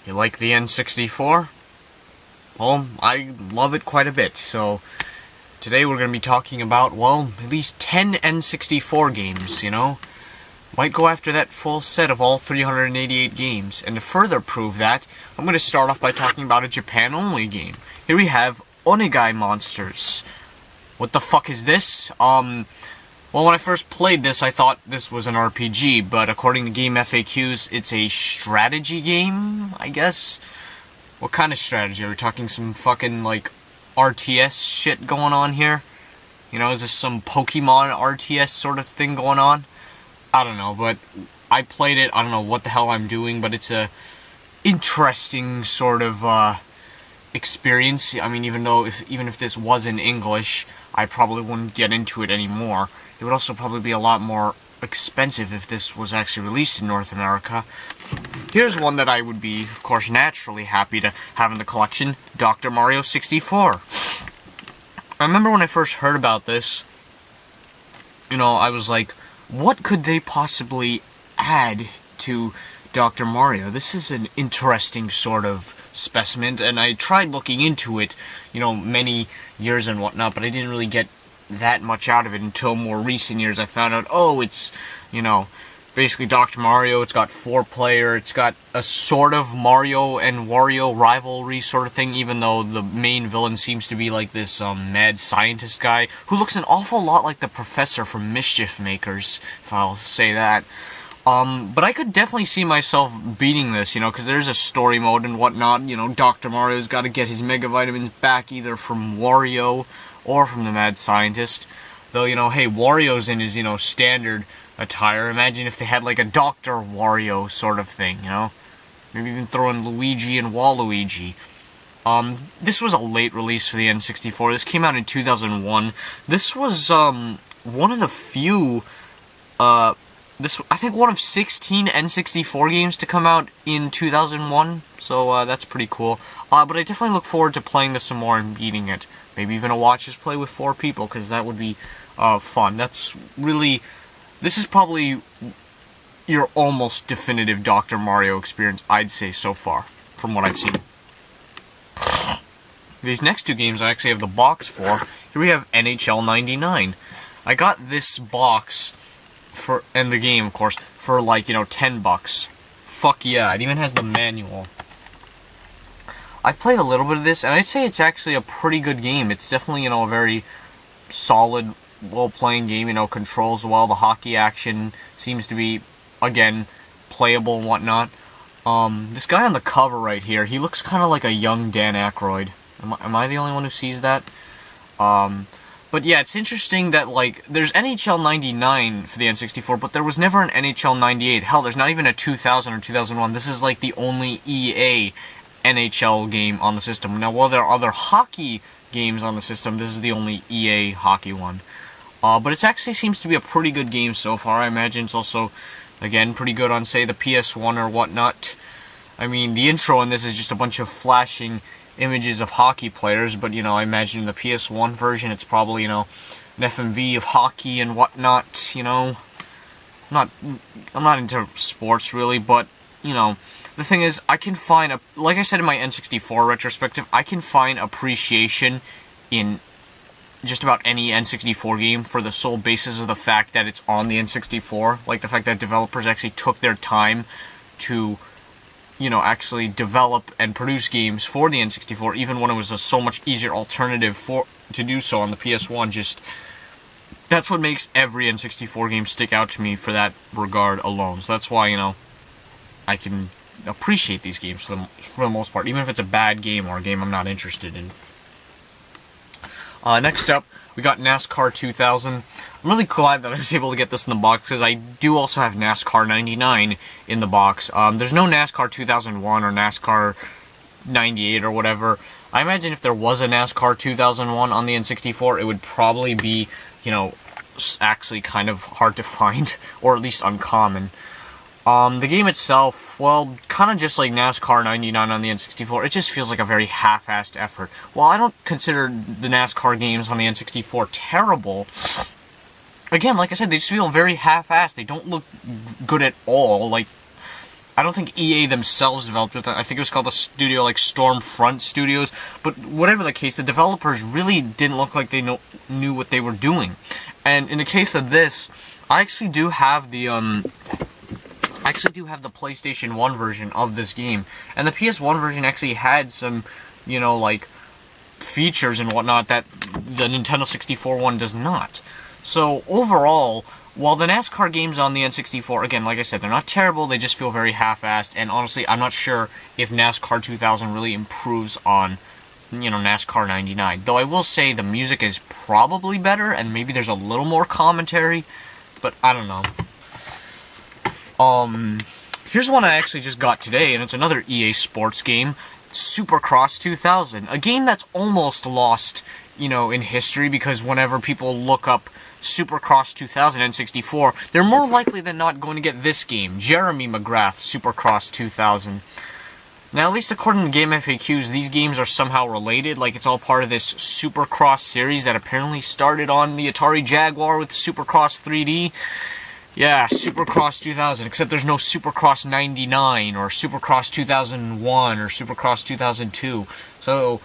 You like the N64? Well, I love it quite a bit, so today we're going to be talking about, well, at least 10 N64 games, you know? Might go after that full set of all 388 games, and to further prove that, I'm going to start off by talking about a Japan-only game. Here we have Onegai Monsters. What the fuck is this? Well, when I first played this, I thought this was an RPG, but according to game FAQs, it's a strategy game, I guess? What kind of strategy? Are we talking some fucking, like, RTS shit going on here? You know, is this some Pokemon RTS sort of thing going on? I don't know, but I played it, I don't know what the hell I'm doing, but it's a interesting sort of, experience. I mean, even if this was in English, I probably wouldn't get into it anymore. It would also probably be a lot more expensive if this was actually released in North America. Here's one that I would be, of course, naturally happy to have in the collection, Dr. Mario 64. I remember when I first heard about this, you know, I was like, what could they possibly add to Dr. Mario? This is an interesting sort of specimen, and I tried looking into it, you know, many years and whatnot, but I didn't really get that much out of it until more recent years. I found out, oh, it's, you know, basically Dr. Mario, it's got 4-player, it's got a sort of Mario and Wario rivalry sort of thing, even though the main villain seems to be like this mad scientist guy, who looks an awful lot like the professor from Mischief Makers, if I'll say that. But I could definitely see myself beating this, you know, because there's a story mode and whatnot. You know, Dr. Mario's got to get his Mega Vitamins back either from Wario or from the Mad Scientist. Though, you know, hey, Wario's in his, you know, standard attire. Imagine if they had, like, a Dr. Wario sort of thing, you know? Maybe even throw in Luigi and Waluigi. This was a late release for the N64. This came out in 2001. This was, one of the few, I think one of 16 N64 games to come out in 2001, so that's pretty cool. But I definitely look forward to playing this some more and beating it. Maybe even a watch this play with 4 people, because that would be fun. This is probably your almost definitive Dr. Mario experience, I'd say, so far, from what I've seen. These next 2 games I actually have the box for. Here we have NHL 99. I got this box and the game, of course, for like, you know, $10. Fuck yeah, it even has the manual. I've played a little bit of this, and I'd say it's actually a pretty good game. It's definitely, you know, a very solid, well-playing game, you know, controls well, the hockey action seems to be, again, playable and whatnot. This guy on the cover right here, he looks kind of like a young Dan Aykroyd. Am I the only one who sees that? But yeah, it's interesting that, like, there's NHL 99 for the N64, but there was never an NHL 98. Hell, there's not even a 2000 or 2001. This is, like, the only EA NHL game on the system. Now, while there are other hockey games on the system, this is the only EA hockey one. But it actually seems to be a pretty good game so far. I imagine it's also, again, pretty good on, say, the PS1 or whatnot. I mean, the intro in this is just a bunch of flashing images of hockey players, but, you know, I imagine in the PS1 version it's probably, you know, an FMV of hockey and whatnot, you know. I'm not into sports, really, but, you know, the thing is, I can find, like I said in my N64 retrospective, I can find appreciation in just about any N64 game for the sole basis of the fact that it's on the N64, like the fact that developers actually took their time to, you know, actually develop and produce games for the N64, even when it was a so much easier alternative to do so on the PS1. Just, that's what makes every N64 game stick out to me for that regard alone. So that's why, you know, I can appreciate these games for the most part, even if it's a bad game or a game I'm not interested in. Next up, we got NASCAR 2000. I'm really glad that I was able to get this in the box, because I do also have NASCAR 99 in the box. There's no NASCAR 2001 or NASCAR 98 or whatever. I imagine if there was a NASCAR 2001 on the N64, it would probably be, you know, actually kind of hard to find, or at least uncommon. The game itself, well, kind of just like NASCAR 99 on the N64, it just feels like a very half-assed effort. While I don't consider the NASCAR games on the N64 terrible, again, like I said, they just feel very half-assed. They don't look good at all. Like, I don't think EA themselves developed it. I think it was called a studio like Stormfront Studios. But whatever the case, the developers really didn't look like they knew what they were doing. And in the case of this, I actually do have the PlayStation 1 version of this game. And the PS1 version actually had some, you know, like, features and whatnot that the Nintendo 64 one does not. So, overall, while the NASCAR games on the N64, again, like I said, they're not terrible, they just feel very half-assed, and honestly, I'm not sure if NASCAR 2000 really improves on, you know, NASCAR 99. Though I will say the music is probably better, and maybe there's a little more commentary, but I don't know. Here's one I actually just got today, and it's another EA Sports game, Supercross 2000. A game that's almost lost, you know, in history, because whenever people look up Supercross 2000 N64, they're more likely than not going to get this game, Jeremy McGrath's Supercross 2000. Now, at least according to Game FAQs, these games are somehow related, like it's all part of this Supercross series that apparently started on the Atari Jaguar with Supercross 3D. Yeah, Supercross 2000, except there's no Supercross 99, or Supercross 2001, or Supercross 2002. So,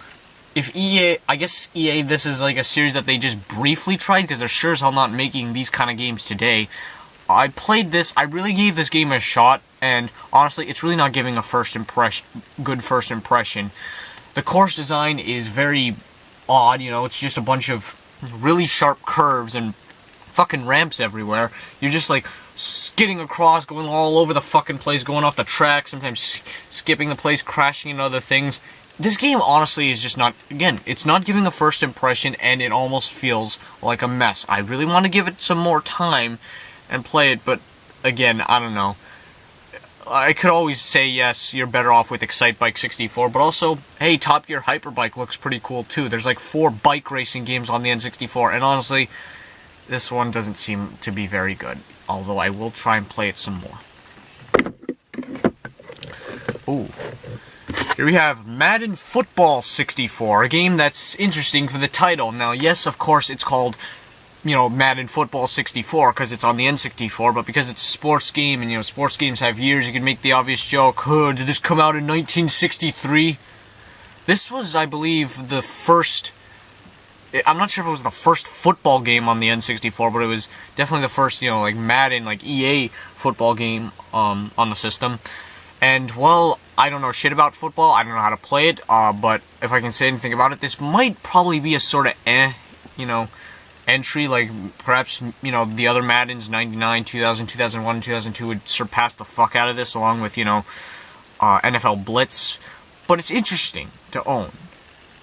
if EA, I guess EA, this is like a series that they just briefly tried, because they're sure as hell not making these kind of games today. I played this, I really gave this game a shot, and honestly, it's really not giving a good first impression. The course design is very odd, you know, it's just a bunch of really sharp curves and fucking ramps everywhere. You're just like skidding across, going all over the fucking place, going off the track, sometimes skipping the place, crashing into other things. This game, honestly, is just not, again, it's not giving a first impression, and it almost feels like a mess. I really want to give it some more time and play it, but, again, I don't know. I could always say, yes, you're better off with Excitebike 64, but also, hey, Top Gear Hyperbike looks pretty cool, too. There's like 4 bike racing games on the N64, and honestly, this one doesn't seem to be very good, although I will try and play it some more. Ooh. Here we have Madden Football 64, a game that's interesting for the title. Now, yes, of course, it's called, you know, Madden Football 64 because it's on the N64, but because it's a sports game, and, you know, sports games have years, you can make the obvious joke, oh, did this come out in 1963? This was, I believe, the first, I'm not sure if it was the first football game on the N64, but it was definitely the first, you know, like Madden, like EA football game on the system. And, well, I don't know shit about football, I don't know how to play it, but if I can say anything about it, this might probably be a sort of you know, entry, like, perhaps, you know, the other Maddens, 99, 2000, 2001, 2002 would surpass the fuck out of this, along with, you know, NFL Blitz, but it's interesting to own.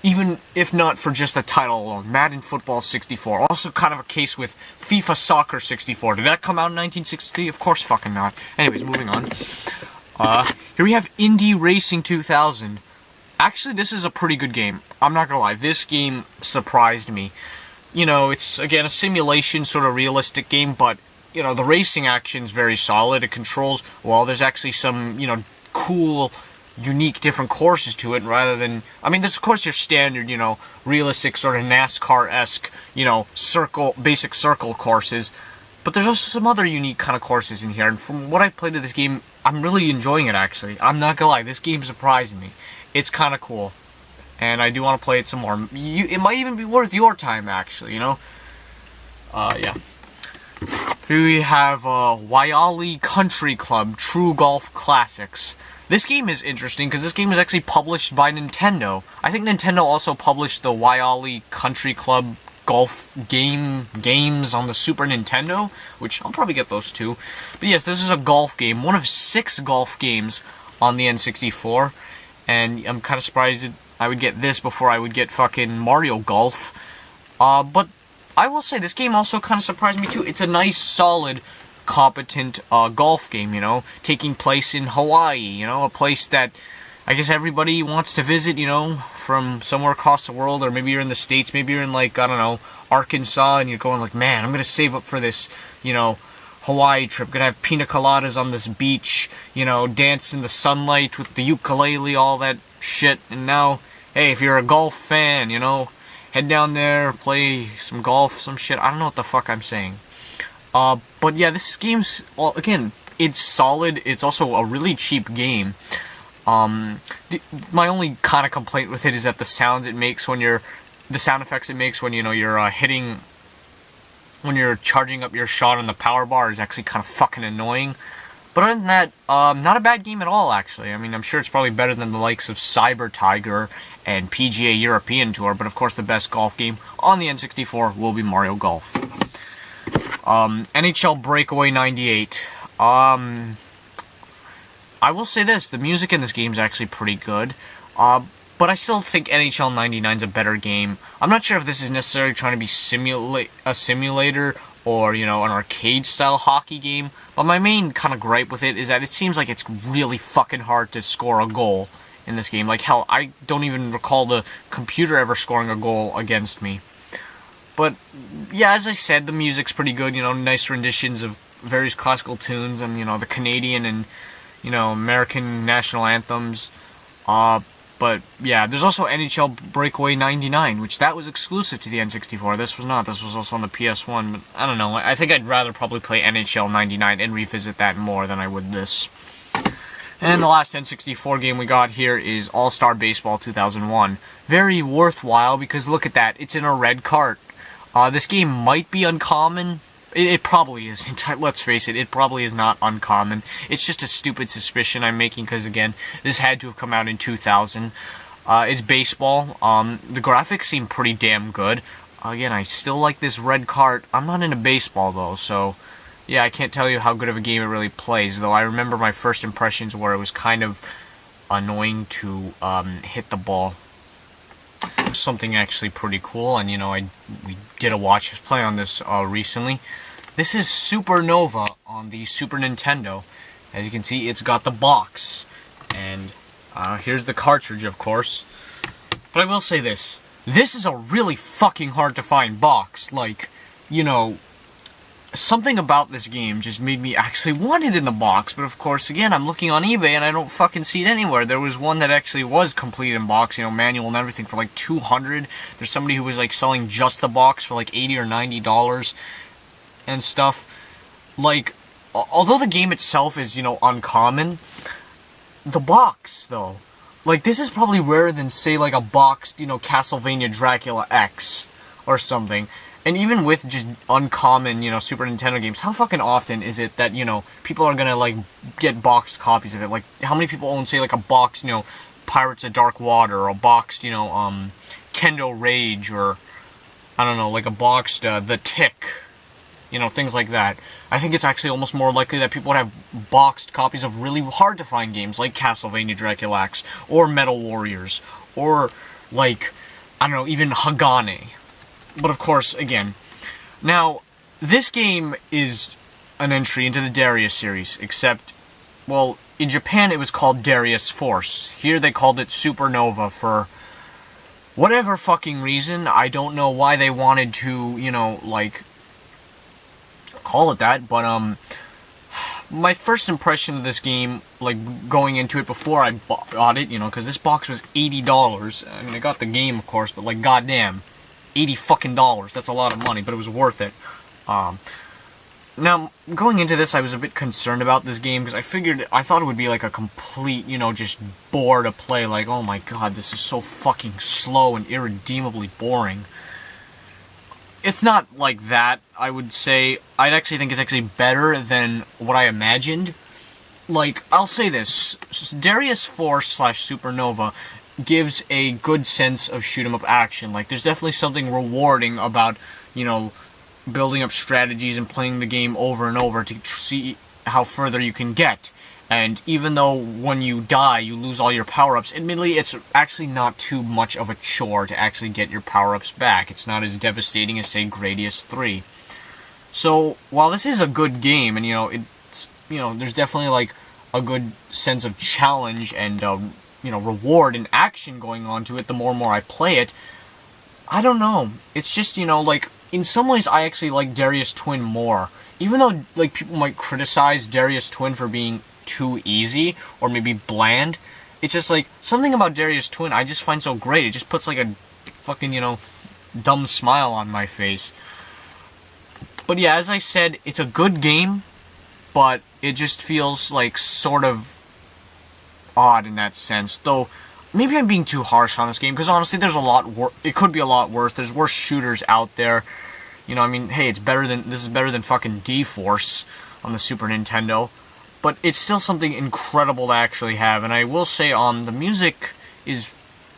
Even if not for just the title alone, Madden Football 64. Also kind of a case with FIFA Soccer 64. Did that come out in 1960? Of course fucking not. Anyways, moving on. Here we have Indy Racing 2000. Actually, this is a pretty good game. I'm not gonna lie, this game surprised me. You know, it's, again, a simulation, sort of realistic game, but, you know, the racing action's very solid. It controls, well, there's actually some, you know, cool, unique, different courses to it, rather than, I mean, this, of course, your standard, you know, realistic, sort of NASCAR-esque, you know, basic circle courses, but there's also some other unique kind of courses in here, and from what I've played of this game, I'm really enjoying it, actually. I'm not gonna lie, this game surprised me. It's kind of cool, and I do want to play it some more. It might even be worth your time, actually, you know? Yeah. Here we have, Yoli Country Club True Golf Classics. This game is interesting, because this game was actually published by Nintendo. I think Nintendo also published the Yoli Country Club golf games on the Super Nintendo, which I'll probably get those too. But yes, this is a golf game, one of 6 golf games on the N64, and I'm kind of surprised that I would get this before I would get fucking Mario Golf. But I will say, this game also kind of surprised me too. It's a nice, solid, competent golf game, you know, taking place in Hawaii, you know, a place that I guess everybody wants to visit, you know, from somewhere across the world, or maybe you're in the States, maybe you're in, like, I don't know, Arkansas, and you're going like, man, I'm gonna save up for this, you know, Hawaii trip, gonna have pina coladas on this beach, you know, dance in the sunlight with the ukulele, all that shit, and now, hey, if you're a golf fan, you know, head down there, play some golf, some shit, I don't know what the fuck I'm saying. But yeah, this game's, well, again, it's solid. It's also a really cheap game. My only kind of complaint with it is that the sound effects it makes when you're hitting, when you're charging up your shot on the power bar is actually kind of fucking annoying. But other than that, not a bad game at all, actually. I mean, I'm sure it's probably better than the likes of Cyber Tiger and PGA European Tour, but of course the best golf game on the N64 will be Mario Golf. NHL Breakaway 98. I will say this, the music in this game is actually pretty good, but I still think NHL 99 is a better game. I'm not sure if this is necessarily trying to be a simulator or, an arcade-style hockey game, but my main kind of gripe with it is that it seems like it's really fucking hard to score a goal in this game. Like, hell, I don't even recall the computer ever scoring a goal against me. But, yeah, as I said, the music's pretty good, nice renditions of various classical tunes and, the Canadian and, American national anthems. But, yeah, there's also NHL Breakaway 99, which that was exclusive to the N64. This was not. This was also on the PS1, but I don't know. I think I'd rather probably play NHL 99 and revisit that more than I would this. And the last N64 game we got here is AllStar Baseball 2001. Very worthwhile, because look at that. It's in a red cart. This game might be uncommon. It probably is. Let's face it, it probably is not uncommon. It's just a stupid suspicion I'm making because, again, this had to have come out in 2000. It's baseball. The graphics seem pretty damn good. Again, I still like this red cart. I'm not into baseball, though, so yeah, I can't tell you how good of a game it really plays, though I remember my first impressions where it was kind of annoying to hit the ball. Something actually pretty cool, and we did a watch us play on this recently. This is Supernova on the Super Nintendo. As you can see, it's got the box, and here's the cartridge, of course. But I will say this is a really fucking hard to find box. Like, something about this game just made me actually want it in the box, but of course, again, I'm looking on eBay and I don't fucking see it anywhere. There was one that actually was complete in box, manual and everything, for like $200. There's somebody who was like selling just the box for like $80 or $90 and stuff. Like, although the game itself is, uncommon, the box, though, like, this is probably rarer than, say, like a boxed, Castlevania Dracula X or something. And even with just uncommon, Super Nintendo games, how fucking often is it that, people are gonna, like, get boxed copies of it? Like, how many people own, say, like, a boxed, Pirates of Dark Water, or a boxed, Kendo Rage, or, I don't know, like a boxed, The Tick, things like that. I think it's actually almost more likely that people would have boxed copies of really hard-to-find games, like Castlevania Dracula X, or Metal Warriors, or, like, I don't know, even Hagane. But of course, again, now, this game is an entry into the Darius series, except, well, in Japan it was called Darius Force. Here they called it Supernova for whatever fucking reason. I don't know why they wanted to, like, call it that, but, my first impression of this game, like, going into it before I bought it, because this box was $80. I mean, I got the game, of course, but, like, goddamn. $80 fucking dollars. That's a lot of money, but it was worth it. Now, going into this, I was a bit concerned about this game, because I thought it would be like a complete, just bore to play. Like, oh my god, this is so fucking slow and irredeemably boring. It's not like that, I would say. I'd actually think it's actually better than what I imagined. Like, I'll say this. Darius Force / Supernova gives a good sense of shoot-'em-up action. Like, there's definitely something rewarding about, building up strategies and playing the game over and over to see how further you can get. And even though when you die, you lose all your power-ups, admittedly, it's actually not too much of a chore to actually get your power-ups back. It's not as devastating as, say, Gradius 3. So, while this is a good game, and, it's, there's definitely, like, a good sense of challenge and, reward and action going on to it the more and more I play it, I don't know. It's just, like, in some ways I actually like Darius Twin more. Even though, like, people might criticize Darius Twin for being too easy, or maybe bland, it's just, like, something about Darius Twin I just find so great. It just puts, like, a fucking, dumb smile on my face. But yeah, as I said, it's a good game, but it just feels like sort of odd in that sense. Though, maybe I'm being too harsh on this game, because honestly, there's a lot it could be a lot worse. There's worse shooters out there. You know, I mean, hey, this is better than fucking D-Force on the Super Nintendo. But it's still something incredible to actually have. And I will say, the music is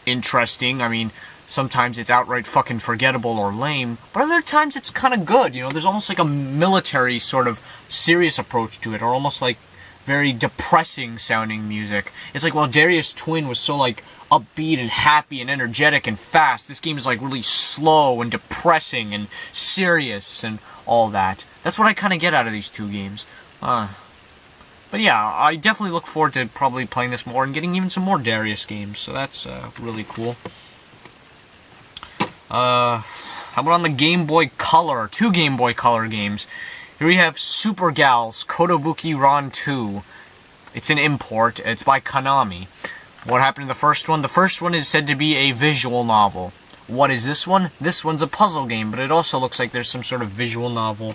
interesting. I mean, sometimes it's outright fucking forgettable or lame, but other times it's kind of good. You know, there's almost like a military sort of serious approach to it, or almost like very depressing sounding music. It's like, while Darius Twin was so like upbeat and happy and energetic and fast, this game is like really slow and depressing and serious and all that. That's what I kind of get out of these two games. But yeah, I definitely look forward to probably playing this more and getting even some more Darius games, so that's really cool. How about on the Game Boy Color? Two Game Boy Color games. Here we have Super Gal's Kotobuki Ron 2. It's an import. It's by Konami. What happened in the first one? The first one is said to be a visual novel. What is this one? This one's a puzzle game, but it also looks like there's some sort of visual novel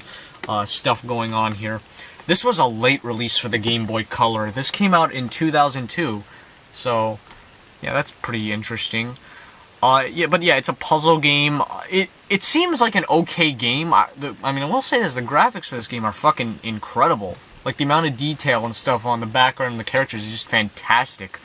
stuff going on here. This was a late release for the Game Boy Color. This came out in 2002, so yeah, that's pretty interesting. But it's a puzzle game. It seems like an okay game. I mean, I will say this, the graphics for this game are fucking incredible. Like, the amount of detail and stuff on the background and the characters is just fantastic.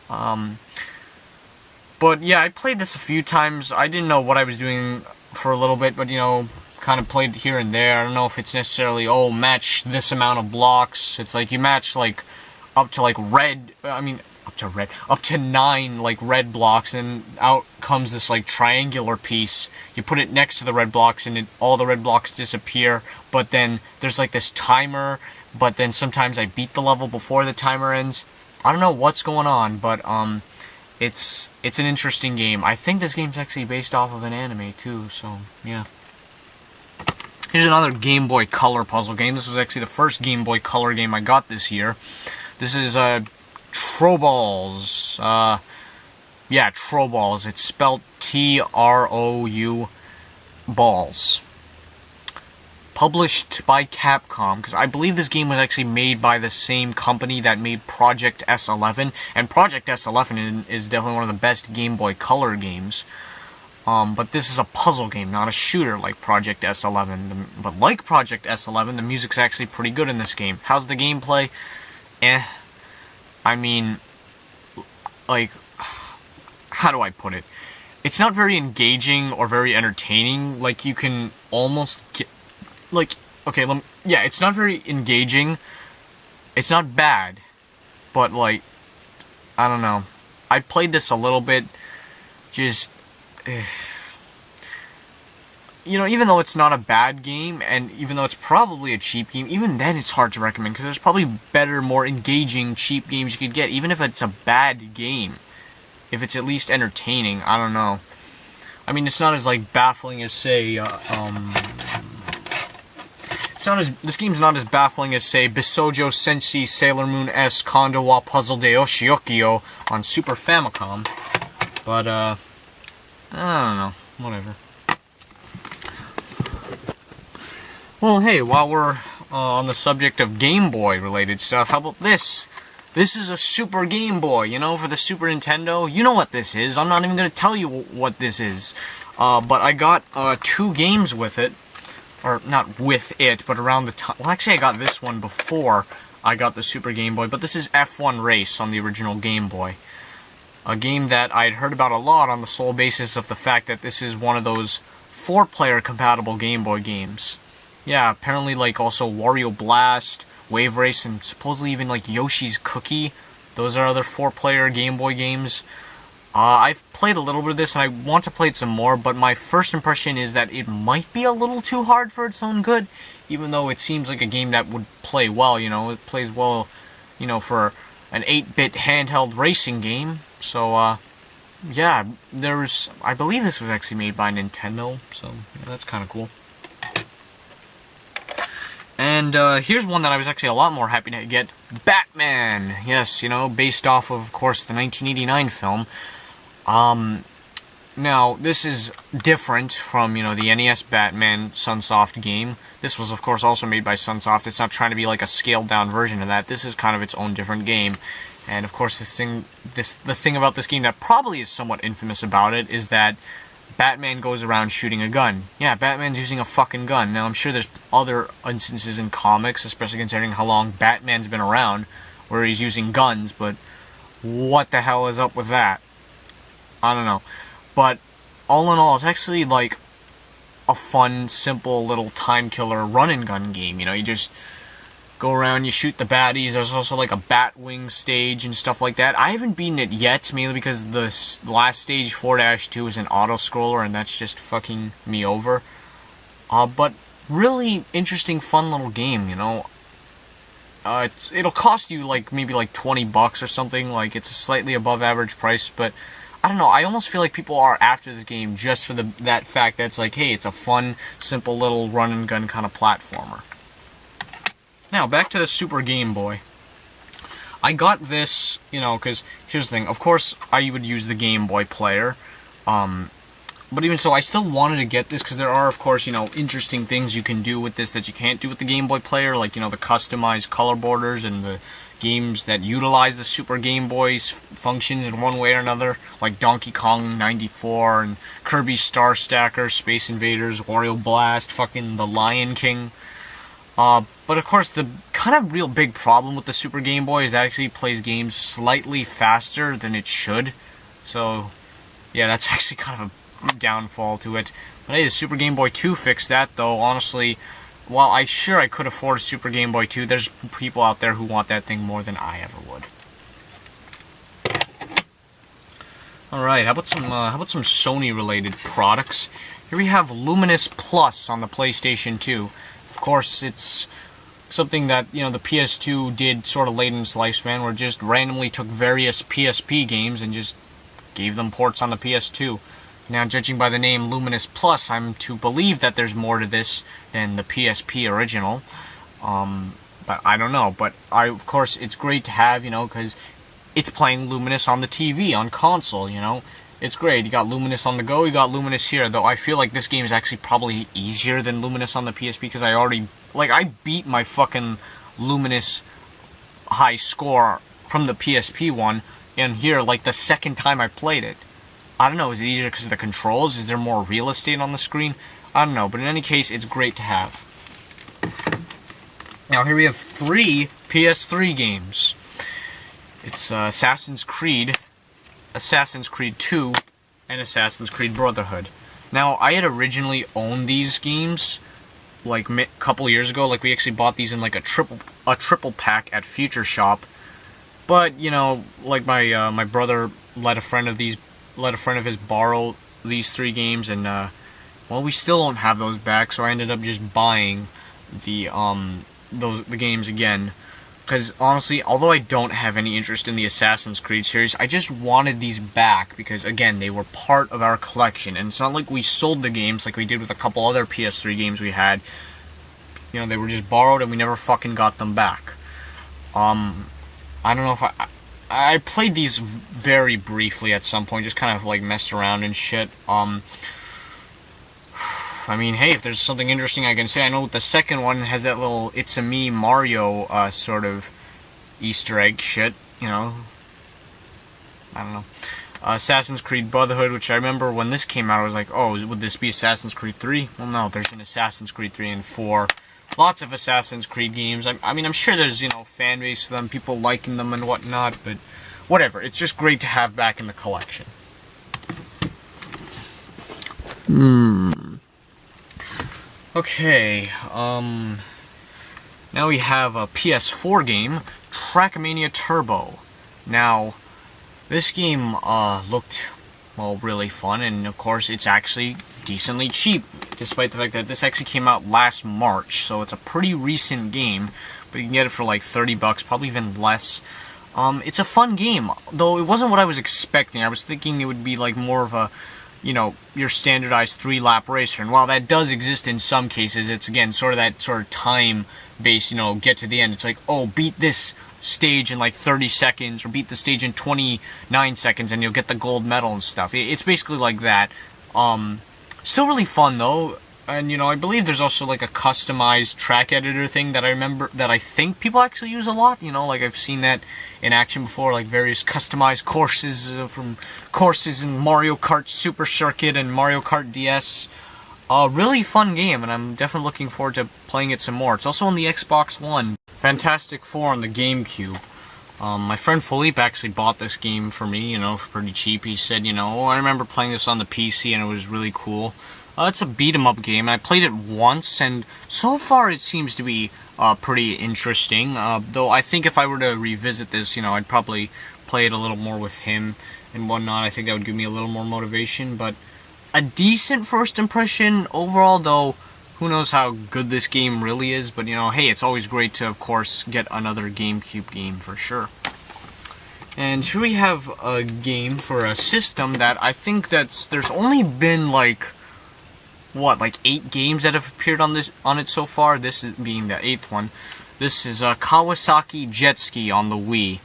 But yeah, I played this a few times. I didn't know what I was doing for a little bit, but you know, kind of played here and there. I don't know if it's necessarily, match this amount of blocks. It's like you match like up to like up to 9 like red blocks, and out comes this like triangular piece. You put it next to the red blocks, and all the red blocks disappear. But then there's like this timer. But then sometimes I beat the level before the timer ends. I don't know what's going on, but it's an interesting game. I think this game's actually based off of an anime too. So yeah. Here's another Game Boy Color puzzle game. This was actually the first Game Boy Color game I got this year. This is TRO Balls. TRO Balls. It's spelled TROU Balls. Published by Capcom, because I believe this game was actually made by the same company that made Project S11, and Project S11 is definitely one of the best Game Boy Color games. But this is a puzzle game, not a shooter like Project S11. But like Project S11, the music's actually pretty good in this game. How's the gameplay? I mean, like, how do I put it? It's not very engaging or very entertaining. Like, you can almost get, like, okay, it's not very engaging. It's not bad, but like, I don't know. I played this a little bit, just, you know, even though it's not a bad game, and even though it's probably a cheap game, even then it's hard to recommend, because there's probably better, more engaging, cheap games you could get, even if it's a bad game. If it's at least entertaining, I don't know. I mean, it's not as, like, baffling as, say, this game's not as baffling as, say, Bisoujo Senshi Sailor Moon S Kondo wa Puzzle de Oshiokio on Super Famicom. But, I don't know. Whatever. Well, hey, while we're on the subject of Game Boy related stuff, how about this? This is a Super Game Boy, you know, for the Super Nintendo. You know what this is. I'm not even going to tell you what this is. But I got 2 games with it. Or, not with it, but around the time. Well, actually, I got this one before I got the Super Game Boy. But this is F1 Race on the original Game Boy. A game that I'd heard about a lot on the sole basis of the fact that this is one of those 4-player compatible Game Boy games. Yeah, apparently, like, also Wario Blast, Wave Race, and supposedly even, like, Yoshi's Cookie. Those are other 4-player Game Boy games. I've played a little bit of this, and I want to play it some more, but my first impression is that it might be a little too hard for its own good, even though it seems like a game that would play well, you know. It plays well, you know, for an 8-bit handheld racing game. So, yeah, I believe this was actually made by Nintendo, so yeah, that's kind of cool. And here's one that I was actually a lot more happy to get. Batman! Yes, you know, based off of course, the 1989 film. Now, this is different from, the NES Batman Sunsoft game. This was, of course, also made by Sunsoft. It's not trying to be like a scaled-down version of that. This is kind of its own different game. And, of course, the thing about this game that probably is somewhat infamous about it is that Batman goes around shooting a gun. Yeah, Batman's using a fucking gun. Now, I'm sure there's other instances in comics, especially considering how long Batman's been around, where he's using guns, but what the hell is up with that? I don't know. But all in all, it's actually like a fun, simple little time killer run and gun game. You just go around, you shoot the baddies. There's also like a Batwing stage and stuff like that. I haven't beaten it yet, mainly because the last stage 4-2 is an auto-scroller, and that's just fucking me over. But really interesting, fun little game, it'll cost you maybe $20 or something. Like, it's a slightly above average price, but I don't know, I almost feel like people are after this game just for that fact that it's like, hey, it's a fun, simple little run and gun kind of platformer. Now, back to the Super Game Boy. I got this, because here's the thing. Of course, I would use the Game Boy player. But even so, I still wanted to get this because there are, of course, interesting things you can do with this that you can't do with the Game Boy player. Like, the customized color borders and the games that utilize the Super Game Boy's functions in one way or another. Like Donkey Kong 94 and Kirby Star Stacker, Space Invaders, Wario Blast, fucking The Lion King. But of course, the kind of real big problem with the Super Game Boy is it actually plays games slightly faster than it should. So, yeah, that's actually kind of a downfall to it. But hey, the Super Game Boy 2 fixed that, though. Honestly, while I could afford a Super Game Boy 2, there's people out there who want that thing more than I ever would. Alright, how about some Sony-related products? Here we have Luminous Plus on the PlayStation 2. Of course, it's something that, the PS2 did sort of late in its lifespan, where it just randomly took various PSP games and just gave them ports on the PS2. Now, judging by the name Luminous Plus, I'm to believe that there's more to this than the PSP original. But I don't know. But of course, it's great to have, because it's playing Luminous on the TV, on console, It's great. You got Luminous on the go, you got Luminous here, though I feel like this game is actually probably easier than Luminous on the PSP, because I beat my fucking Luminous high score from the PSP one, and here, the second time I played it. I don't know, is it easier because of the controls? Is there more real estate on the screen? I don't know, but in any case, it's great to have. Now, here we have 3 PS3 games. It's Assassin's Creed 2, and Assassin's Creed Brotherhood. Now, I had originally owned these games, a couple years ago. We actually bought these in, a triple pack at Future Shop. But, my brother let a friend of his borrow these 3 games, and we still don't have those back, so I ended up just buying the games again. Because honestly, although I don't have any interest in the Assassin's Creed series, I just wanted these back because, again, they were part of our collection, and it's not like we sold the games like we did with a couple other PS3 games we had. They were just borrowed and we never fucking got them back. I don't know if I played these very briefly at some point, just kind of messed around and shit. I mean, hey, if there's something interesting I can say, I know the second one has that little It's-a-Me Mario sort of Easter egg shit, I don't know. Assassin's Creed Brotherhood, which I remember when this came out, I was like, oh, would this be Assassin's Creed 3? Well, no, there's an Assassin's Creed 3 and 4. Lots of Assassin's Creed games. I mean, I'm sure there's, fan base for them, people liking them and whatnot, but whatever. It's just great to have back in the collection. Okay, now we have a PS4 game, TrackMania Turbo. Now, this game looked, really fun, and of course it's actually decently cheap, despite the fact that this actually came out last March, so it's a pretty recent game, but you can get it for $30, probably even less. It's a fun game, though it wasn't what I was expecting. I was thinking it would be more of a, your standardized 3-lap racer. And while that does exist in some cases, it's, again, sort of time-based, get to the end. It's like, oh, beat this stage in like 30 seconds or beat the stage in 29 seconds and you'll get the gold medal and stuff. It's basically like that. Still really fun though. And, I believe there's also, like, a customized track editor thing that I think people actually use a lot. Like, I've seen that in action before, like, various customized courses from courses in Mario Kart Super Circuit and Mario Kart DS. Really fun game, and I'm definitely looking forward to playing it some more. It's also on the Xbox One. Fantastic Four on the GameCube. My friend Philippe actually bought this game for me, for pretty cheap. He said, I remember playing this on the PC and it was really cool. It's a beat-em-up game. I played it once, and so far it seems to be pretty interesting. Though I think if I were to revisit this, I'd probably play it a little more with him and whatnot. I think that would give me a little more motivation. But a decent first impression overall, though. Who knows how good this game really is. But, hey, it's always great to, of course, get another GameCube game for sure. And here we have a game for a system that I think there's only been, like 8 games that have appeared on it so far, this is being the 8th one. This is Kawasaki Jetski on the Wii.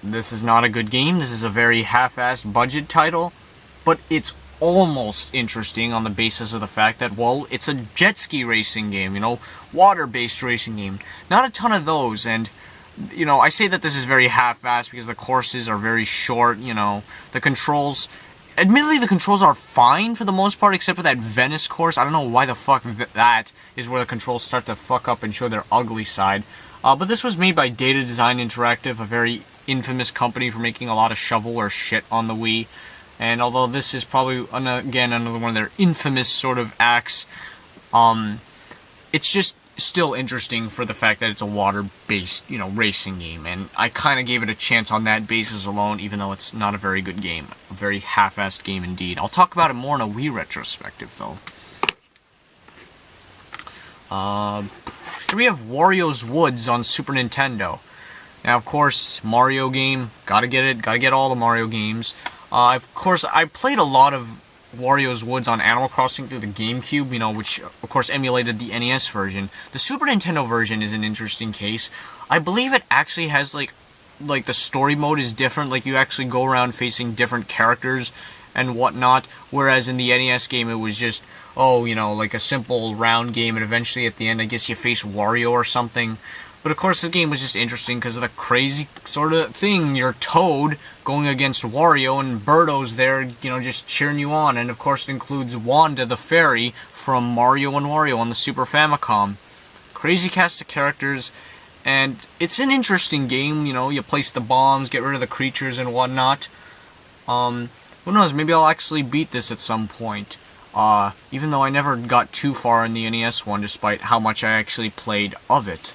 This is not a good game. This is a very half-assed budget title, but it's almost interesting on the basis of the fact that, well, it's a jet ski racing game, water-based racing game. Not a ton of those, and I say that this is very half-assed because the courses are very short, the controls. Admittedly, the controls are fine for the most part, except for that Venice course. I don't know why the fuck that is where the controls start to fuck up and show their ugly side. But this was made by Data Design Interactive, a very infamous company for making a lot of shovelware shit on the Wii. And although this is probably, again, another one of their infamous sort of acts, it's just still interesting for the fact that it's a water-based, racing game. And I kind of gave it a chance on that basis alone, even though it's not a very good game. A very half-assed game indeed. I'll talk about it more in a Wii retrospective, though. Here we have Warios Woods on Super Nintendo. Now, of course, Mario game. Gotta get it. Gotta get all the Mario games. Of course, I played a lot of Warios Woods on Animal Crossing through the GameCube, which, of course, emulated the NES version. The Super Nintendo version is an interesting case. I believe it actually has, like the story mode is different, like, you actually go around facing different characters and whatnot, whereas in the NES game it was just, like a simple round game, and eventually at the end, I guess you face Wario or something. But of course, this game was just interesting because of the crazy sort of thing. You're Toad going against Wario, and Birdo's there, just cheering you on. And of course, it includes Wanda the Fairy from Mario and Wario on the Super Famicom. Crazy cast of characters, and it's an interesting game. You place the bombs, get rid of the creatures and whatnot. Who knows? Maybe I'll actually beat this at some point. Even though I never got too far in the NES one, despite how much I actually played of it.